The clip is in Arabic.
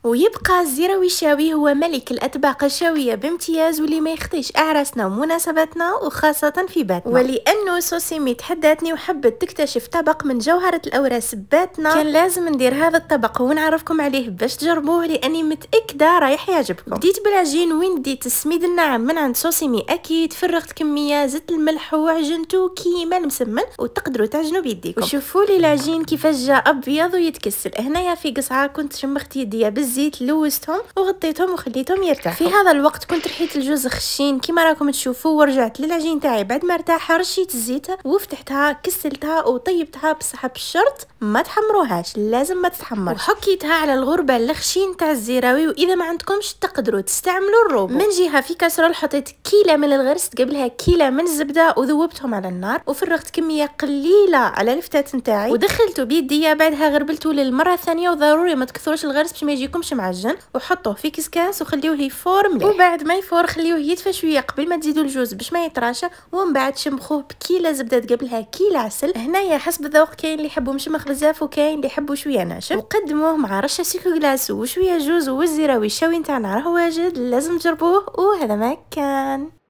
ويبقى الزيراوي الشاوي هو ملك الأطباق الشاوية بامتياز، واللي ما يخطيش أعراسنا ومناسباتنا وخاصة في باتنا. ولأنه سوسيمي تحداتني وحبت تكتشف طبق من جوهرة الأوراس باتنا، كان لازم ندير هذا الطبق ونعرفكم عليه باش تجربوه، لأني متأكدة رايح يعجبكم. بديت بالعجين وين ديت السميد الناعم من عند سوسيمي أكيد، فرغت كمية، زدت الملح وعجنتو كيما المسمن، وتقدروا تعجنوا بيديكم. وشوفوا لي العجين كيفاش جا أبيض ويتكسل. هنايا في قصعة كنت شمخت يديا بالزيت، لوستهم وغطيتهم وخليتهم يرتاحوا. في هذا الوقت كنت رحيت الجوز خشين كيما راكم تشوفوا، ورجعت للعجين تاعي بعد ما ارتاح، رشيت الزيت وفتحتها كسلتها وطيبتها، بصح بشرط ما تحمروهاش، لازم ما تتحمر. وحكيتها على الغربه الخشين تاع الزيراوي. واذا ما عندكمش تقدروا تستعملوا الروبو. من جهه في كاسرول حطيت كيله من الغرس، قبلها كيله من الزبده، وذوبتهم على النار، وفرغت كميه قليله على الفتات نتاعي، ودخلته بيديا. بعدها غربلته للمره الثانيه، وضروري ما تكثروش الغرس باش ما يجيكمش معجن، وحطوه في كسكاس وخليوه يفور مليح. وبعد ما يفور خليوه يدفى شويه قبل ما تزيدوا الجوز باش ما يتراشى، ومن بعد شمخوه بكيله زبده، قبلها كيله عسل. هنايا حسب الذوق، كاين اللي يحبوا مشمخ بزاف وكاين اللي يحبوا شويه ناشف. وقدموه مع رشه سيكو غلاس وشويه جوز، والزيراوي الشاوي نتاعنا راه واجد، لازم تجربوه. وهذا ما كان.